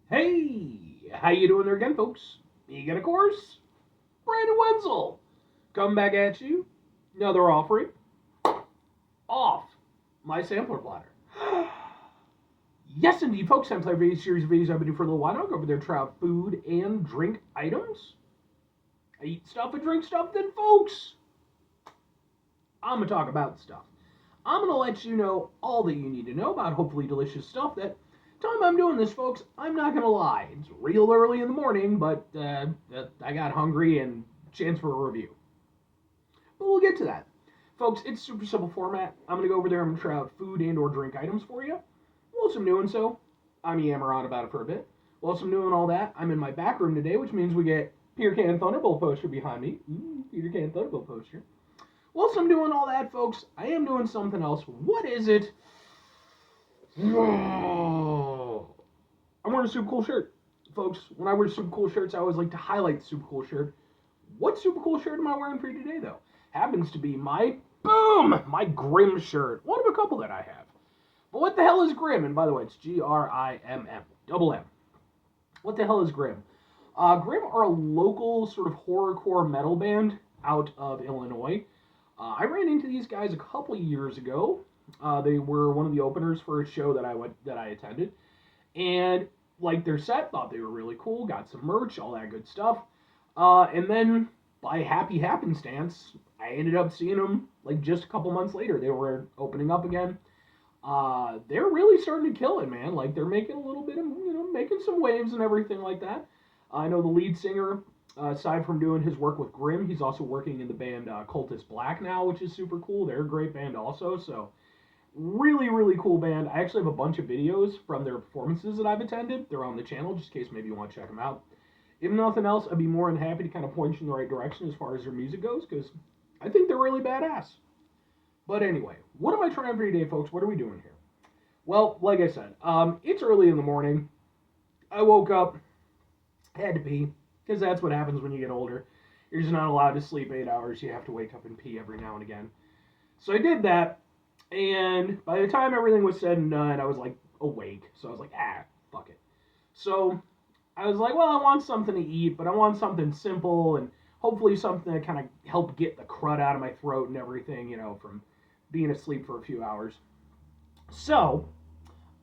Hey, how you doing there again, folks? Again, of course, Brandon Wenzel. Come back at you. Another offering off my sampler platter. Yes, indeed, folks. I'm playing a series of videos I've been doing for a little while now. Go over there, try out food and drink items. I eat stuff and drink stuff, then, folks, I'm going to talk about stuff. I'm going to let you know all that you need to know about hopefully delicious stuff that time I'm doing this, folks, I'm not going to lie. It's real early in the morning, but I got hungry and chance for a review. But we'll get to that. Folks, it's super simple format. I'm going to go over there. I'm going to try out food and or drink items for you. Whilst I'm doing so, I'm yammer on about it for a bit. Whilst I'm doing all that, I'm in my back room today, which means we get Peter Can Thunderbolt poster behind me. Peter Can Thunderbolt poster. Whilst I'm doing all that, folks, I am doing something else. What is it? I'm wearing a super cool shirt. Folks, when I wear super cool shirts, I always like to highlight the super cool shirt. What super cool shirt am I wearing for you today, though? Happens to be my Grimm shirt. One of a couple that I have. But what the hell is Grimm? And by the way, it's Grimm, double M. What the hell is Grimm? Grimm are a local sort of horrorcore metal band out of Illinois. I ran into these guys a couple years ago. They were one of the openers for a show that I attended, and liked their set, thought they were really cool, got some merch, all that good stuff. And then by happy happenstance, I ended up seeing them like just a couple months later. They were opening up again. They're really starting to kill it, man. Like they're making a little bit of, making some waves and everything like that. I know the lead singer, aside from doing his work with Grimm, he's also working in the band Cultist Black now, which is super cool. They're a great band also, so really, really cool band. I actually have a bunch of videos from their performances that I've attended. They're on the channel, just in case maybe you want to check them out. If nothing else, I'd be more than happy to kind of point you in the right direction as far as their music goes, because I think they're really badass. But anyway, what am I trying for today, folks? What are we doing here? Well, like I said, it's early in the morning. I woke up, had to pee, because that's what happens when you get older. You're just not allowed to sleep 8 hours. You have to wake up and pee every now and again. So I did that, and by the time everything was said and done, I was like awake. So I was like, fuck it. So I was like, well, I want something to eat, but I want something simple and hopefully something that kind of help get the crud out of my throat and everything, from being asleep for a few hours. So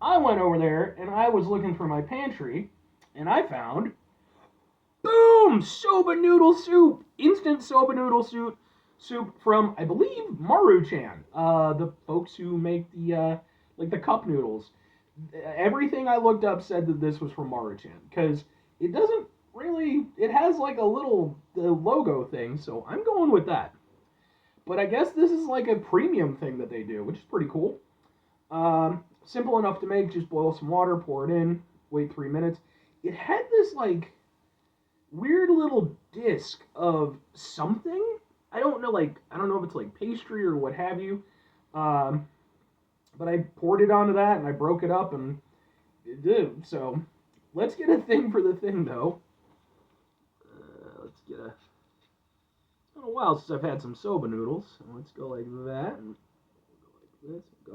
I went over there and I was looking for my pantry, and I found, boom, Soba Noodle Soup, instant Soba Noodle Soup from, I believe, Maruchan, the folks who make the like the cup noodles. Everything I looked up said that this was from Maruchan, because it doesn't really, it has like a little the logo thing, so I'm going with that. But I guess this is like a premium thing that they do, which is pretty cool. Simple enough to make. Just boil some water, pour it in, wait 3 minutes. It had this like weird little disc of something. I don't know, I don't know if it's like pastry or what have you. But I poured it onto that and I broke it up and it did. So let's get a thing for the thing though. Let's get a. It's been a while since I've had some soba noodles. So let's go like that and go like this. Go.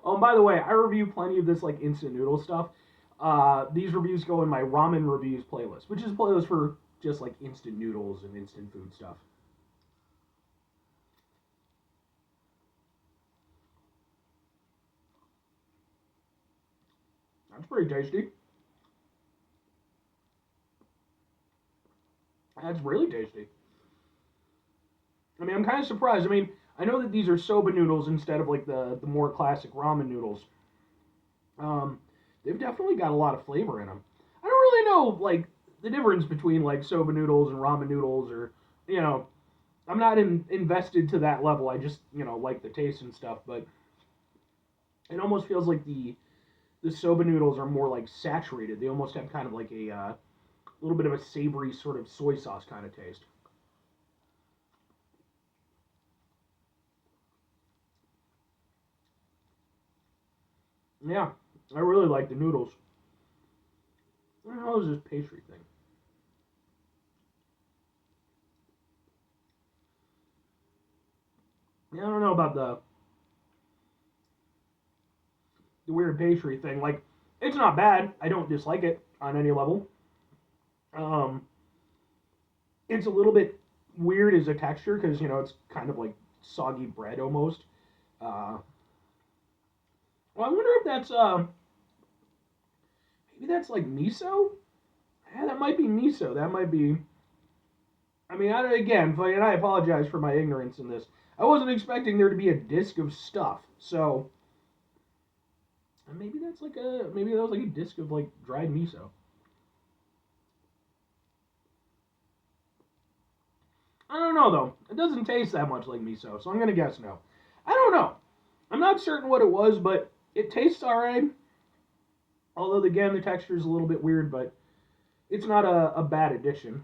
Oh, and by the way, I review plenty of this like instant noodle stuff. These reviews go in my ramen reviews playlist, which is a playlist for just like instant noodles and instant food stuff. That's pretty tasty. That's really tasty. I mean, I'm kind of surprised. I mean, I know that these are soba noodles instead of like the more classic ramen noodles. Um, they've definitely got a lot of flavor in them. I don't really know like the difference between like soba noodles and ramen noodles, or you know, I'm not invested to that level. I just like the taste and stuff, but it almost feels like the soba noodles are more like saturated. They almost have kind of like a little bit of a savory sort of soy sauce kind of taste. Yeah, I really like the noodles. What the hell is this pastry thing? Yeah, I don't know about the. the weird pastry thing. Like, it's not bad. I don't dislike it on any level. Um, it's a little bit weird as a texture because it's kind of like soggy bread almost. Uh, well, I wonder if that's maybe that's like miso. Yeah, that might be miso. That might be. I mean, again, and I apologize for my ignorance in this. I wasn't expecting there to be a disc of stuff. So maybe that's like a maybe that was like a disc of like dried miso. I don't know though. It doesn't taste that much like miso, so I'm gonna guess no. I don't know. I'm not certain what it was, but it tastes alright. Although again, the texture is a little bit weird, but it's not a bad addition.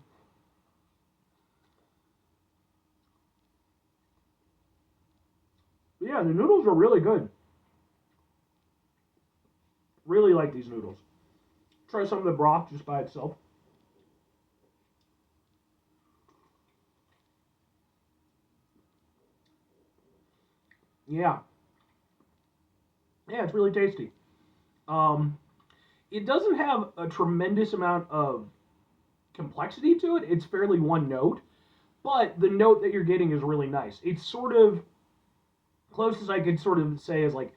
But yeah, the noodles are really good. Really like these noodles. Try some of the broth just by itself. Yeah, yeah, it's really tasty. Um, it doesn't have a tremendous amount of complexity to it. It's fairly one note, but the note that you're getting is really nice. It's sort of closest I could sort of say is like,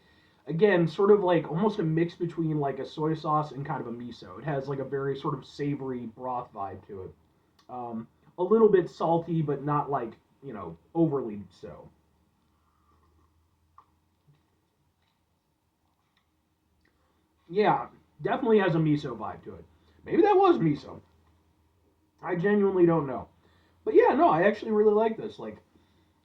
again, sort of like almost a mix between like a soy sauce and kind of a miso. It has like a very sort of savory broth vibe to it. A little bit salty, but not like overly so. Yeah, definitely has a miso vibe to it. Maybe that was miso. I genuinely don't know. But yeah, no, I actually really like this. Like,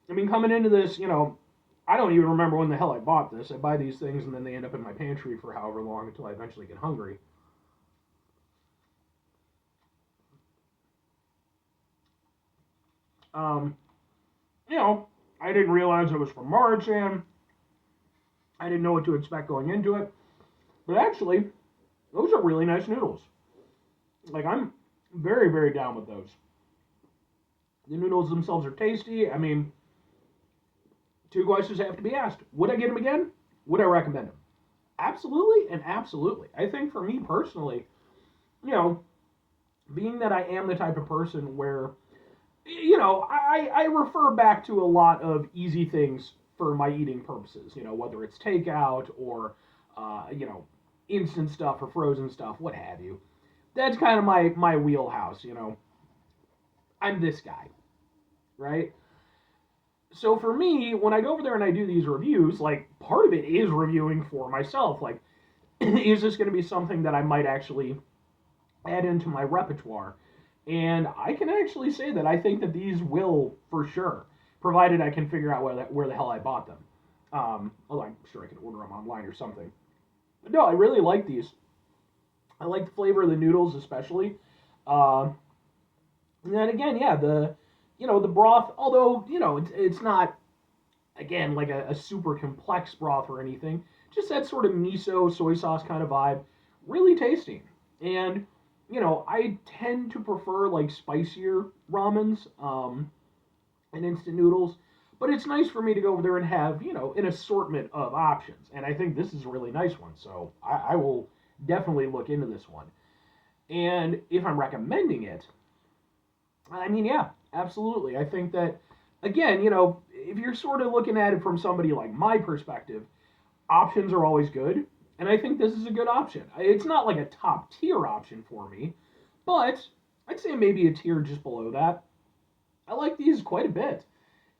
I mean, coming into this, I don't even remember when the hell I bought this. I buy these things and then they end up in my pantry for however long until I eventually get hungry. Um, you know, I didn't realize it was from Maruchan. I didn't know what to expect going into it. But actually, those are really nice noodles. Like, I'm very, very down with those. The noodles themselves are tasty. I mean, two questions have to be asked. Would I get them again? Would I recommend them? Absolutely and absolutely. I think for me personally, you know, being that I am the type of person where, I refer back to a lot of easy things for my eating purposes, whether it's takeout or, instant stuff or frozen stuff, what have you. That's kind of my wheelhouse. I'm this guy, right? So for me, when I go over there and I do these reviews, like part of it is reviewing for myself. Like, is this going to be something that I might actually add into my repertoire? And I can actually say that I think that these will for sure, provided I can figure out where the hell I bought them. Although I'm sure I can order them online or something. But no, I really like these. I like the flavor of the noodles especially. Uh, and then again, yeah, the broth. Although it's not again like a super complex broth or anything. Just that sort of miso soy sauce kind of vibe. Really tasty. And I tend to prefer like spicier ramens and instant noodles. But it's nice for me to go over there and have an assortment of options. And I think this is a really nice one. So I will definitely look into this one. And if I'm recommending it, I mean, yeah, absolutely. I think that, again, if you're sort of looking at it from somebody like my perspective, options are always good. And I think this is a good option. It's not like a top tier option for me, but I'd say maybe a tier just below that. I like these quite a bit.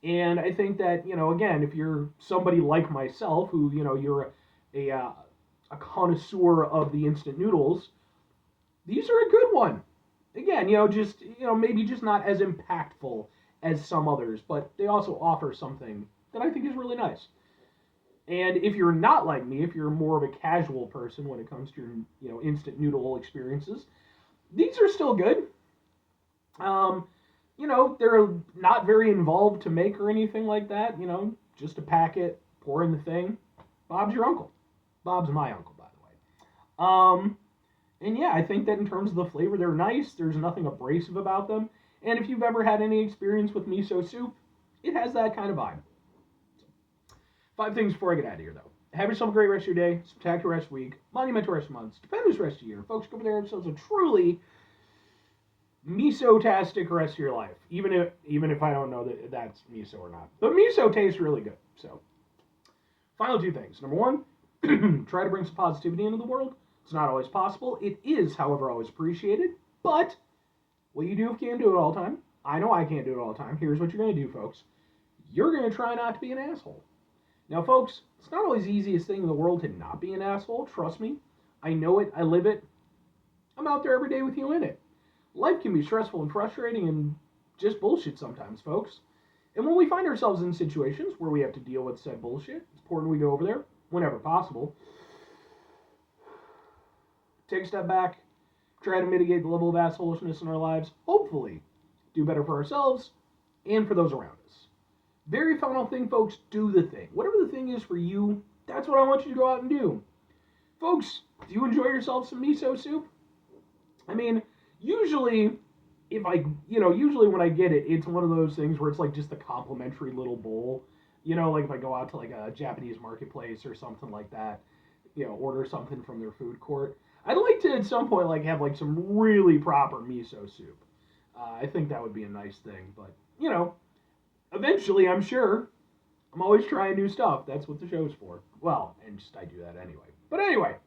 And I think that, again, if you're somebody like myself who, you're a connoisseur of the instant noodles, these are a good one. Again, just maybe just not as impactful as some others, but they also offer something that I think is really nice. And if you're not like me, if you're more of a casual person when it comes to your instant noodle experiences, these are still good. Um, they're not very involved to make or anything like that. Just a packet, pour in the thing. Bob's your uncle. Bob's my uncle, by the way. And yeah, I think that in terms of the flavor, they're nice. There's nothing abrasive about them. And if you've ever had any experience with miso soup, it has that kind of vibe. 5 things before I get out of here, though. Have yourself a great rest of your day, spectacular rest of the week, monumental rest of the month, stupendous rest of the year. Folks, go over there and have yourselves a truly miso-tastic rest of your life. Even if I don't know that that's miso or not. But miso tastes really good. So, final two things. Number one, try to bring some positivity into the world. It's not always possible. It is, however, always appreciated. But what you do if you can't do it all the time, I know I can't do it all the time. Here's what you're going to do, folks. You're going to try not to be an asshole. Now, folks, it's not always the easiest thing in the world to not be an asshole. Trust me. I know it. I live it. I'm out there every day with you in it. Life can be stressful and frustrating and just bullshit sometimes, folks. And when we find ourselves in situations where we have to deal with said bullshit, it's important we go over there whenever possible. Take a step back, try to mitigate the level of assholishness in our lives, hopefully do better for ourselves and for those around us. Very final thing, folks, do the thing. Whatever the thing is for you, that's what I want you to go out and do. Folks, do you enjoy yourself some miso soup? I mean, usually usually when I get it, it's one of those things where it's like just a complimentary little bowl. Like if I go out to like a Japanese marketplace or something like that, order something from their food court. I'd like to at some point like have like some really proper miso soup. I think that would be a nice thing, but eventually I'm sure I'm always trying new stuff. That's what the show's for. Well, and just I do that anyway. But anyway,